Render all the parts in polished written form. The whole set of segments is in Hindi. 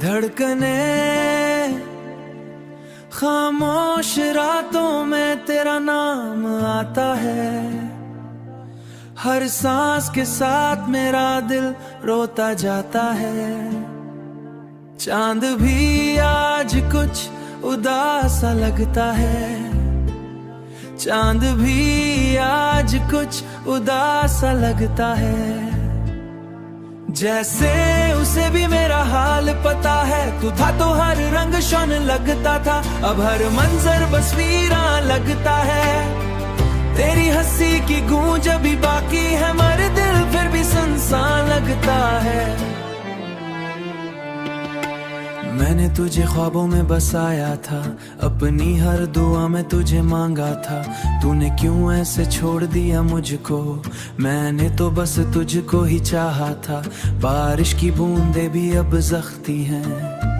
धड़कने खामोश रातों में तेरा नाम आता है, हर सांस के साथ मेरा दिल रोता जाता है। चांद भी आज कुछ उदास सा लगता है, चांद भी आज कुछ उदास सा लगता है। जैसे उसे भी मेरा हाल पता है, तू था तो हर रंग शौन लगता था, अब हर मंजर बस वीरान लगता है। तेरी हंसी की गूंज अभी बाकी है, मर दिल फिर भी सुनसान लगता है। मैंने तुझे ख्वाबों में बसाया था, अपनी हर दुआ में तुझे मांगा था। तूने क्यों ऐसे छोड़ दिया मुझको, मैंने तो बस तुझको ही चाहा था। बारिश की बूंदें भी अब जख्ती हैं,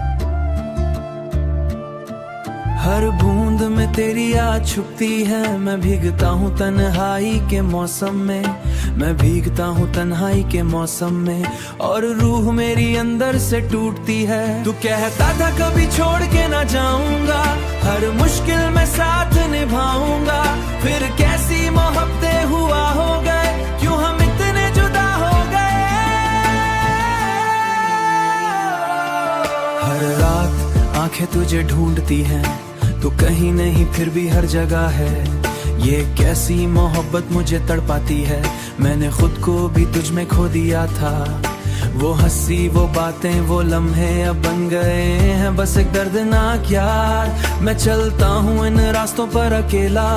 हर बूंद में तेरी याद छुपती है। मैं भीगता हूँ तन्हाई के मौसम में, मैं भीगता हूँ तन्हाई के मौसम में, और रूह मेरी अंदर से टूटती है। तू कहता था कभी छोड़ के ना जाऊंगा, हर मुश्किल में साथ निभाऊंगा। फिर कैसी मोहब्बतें हुआ हो गए, क्यों हम इतने जुदा हो गए। हर रात आंखें तुझे ढूंढती हैं, तू कहीं नहीं फिर भी हर जगह है। ये कैसी मोहब्बत मुझे तड़पाती है, मैंने खुद को भी तुझ में खो दिया था। वो हंसी वो बातें वो लम्हे अब बन गए हैं बस एक दर्दनाक यार। मैं चलता हूँ इन रास्तों पर अकेला,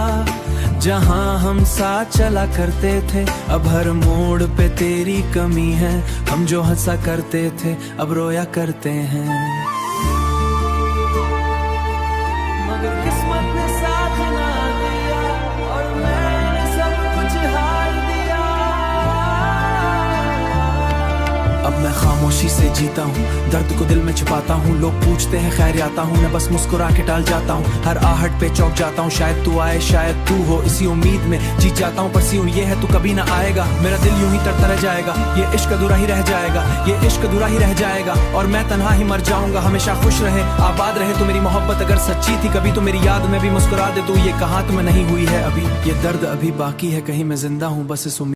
जहाँ हम साथ चला करते थे। अब हर मोड़ पे तेरी कमी है, हम जो हंसा करते थे अब रोया करते हैं। मगर किस्मत ने साथ ना दिया, और मैंने सब कुछ हार दिया। अब मैं खामोशी से जीता हूँ, दर्द को दिल में छुपाता हूँ। लोग पूछते हैं खैर आता हूँ, मैं बस मुस्कुरा के टाल जाता हूँ। हर आहट पे चौंक जाता हूँ, शायद तू आए शायद तू हो, इसी उम्मीद में जीत जाता हूँ। पर सीन ये है तू कभी ना आएगा, मेरा दिल यूं ही तरता रह जाएगा। ये इश्क अधूरा ही रह जाएगा, ये इश्क अधूरा ही रह जाएगा, और मैं तन्हा ही मर जाऊंगा। हमेशा खुश रहे आबाद रहे तू मेरी मोहब्बत अगर सच्ची थी कभी, तो मेरी याद में भी मुस्कुरा दे तू। ये कहा तुम्हें नहीं हुई है अभी, ये दर्द अभी बाकी है, कहीं मैं जिंदा हूँ बस इस उम्मीद।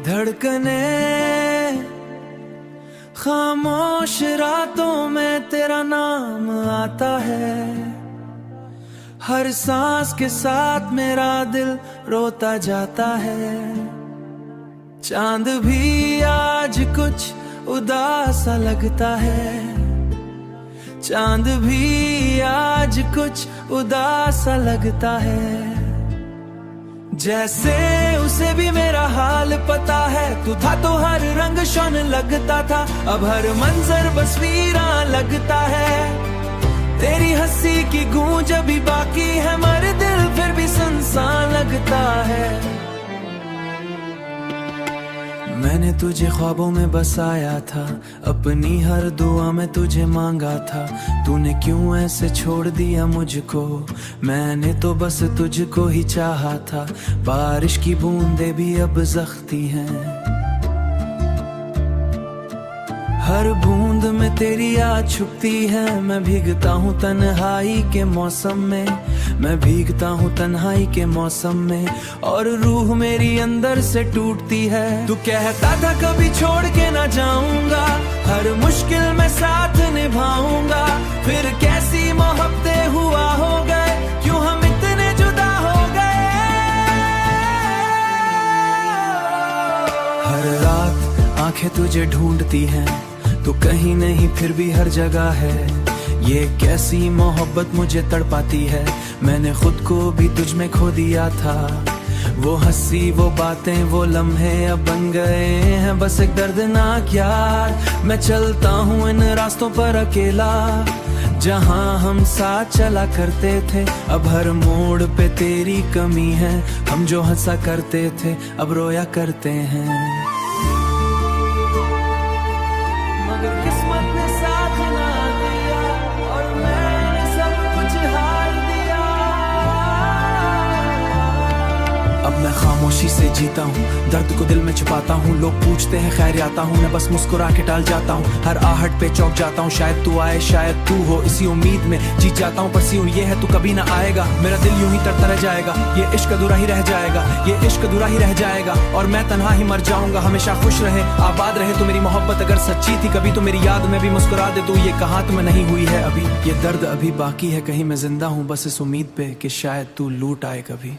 धड़कने खामोश रातों में तेरा नाम आता है, हर सांस के साथ मेरा दिल रोता जाता है। चांद भी आज कुछ उदास सा लगता है, चांद भी आज कुछ उदास सा लगता है। जैसे उसे भी मेरा हाल पता है, तू था तो हर रंग शौन लगता था, अब हर मंजर बस वीरान लगता है। तेरी हंसी की गूंज अभी बाकी है, मर दिल फिर भी सुनसान लगता है। मैंने तुझे ख्वाबों में बसाया था, अपनी हर दुआ में तुझे मांगा था। तूने क्यों ऐसे छोड़ दिया मुझको, मैंने तो बस तुझको ही चाहा था। बारिश की बूंदें भी अब जख्ती हैं, हर बूंद में तेरी याद छुपती है। मैं भीगता हूँ तन्हाई के मौसम में, मैं भीगता हूँ तन्हाई के मौसम में, और रूह मेरी अंदर से टूटती है। तू कहता था कभी छोड़ के ना जाऊंगा, हर मुश्किल में साथ निभाऊंगा। फिर कैसी मोहब्बतें हुआ हो गए, क्यों हम इतने जुदा हो गए। हर रात आंखें तुझे ढूंढती हैं, तू कहीं नहीं फिर भी हर जगह है। ये कैसी मोहब्बत मुझे तड़पाती है, मैंने खुद को भी तुझ में खो दिया था। वो हंसी वो बातें वो लम्हे अब बन गए हैं बस एक दर्दनाक यार। मैं चलता हूँ इन रास्तों पर अकेला, जहाँ हम साथ चला करते थे। अब हर मोड़ पे तेरी कमी है, हम जो हंसा करते थे अब रोया करते हैं। मगर किस्मत ने साथ ना दिया, और मैं खामोशी से जीता हूँ, दर्द को दिल में छुपाता हूँ। लोग पूछते हैं खैर आता हूँ, मैं बस मुस्कुरा के टाल जाता हूँ। हर आहट पे चौंक जाता हूँ, शायद तू आए शायद तू हो, इसी उम्मीद में जीत जाता हूँ। पर सीन ये है तू कभी ना आएगा, मेरा दिल यूं ही तरता रह जाएगा। ये इश्क अधूरा ही रह जाएगा, ये इश्क अधूरा ही रह जाएगा। और मैं तन्हा ही मर जाऊंगा, हमेशा खुश रहे आबाद रहे। तू मेरी मोहब्बत अगर सच्ची थी कभी, तो मेरी याद में भी मुस्कुरा दे तू। ये कहा तुम्हें नहीं हुई है अभी, ये दर्द अभी बाकी है। कहीं मैं जिंदा हूँ बस इस उम्मीद पे कि शायद तू लूट आए कभी।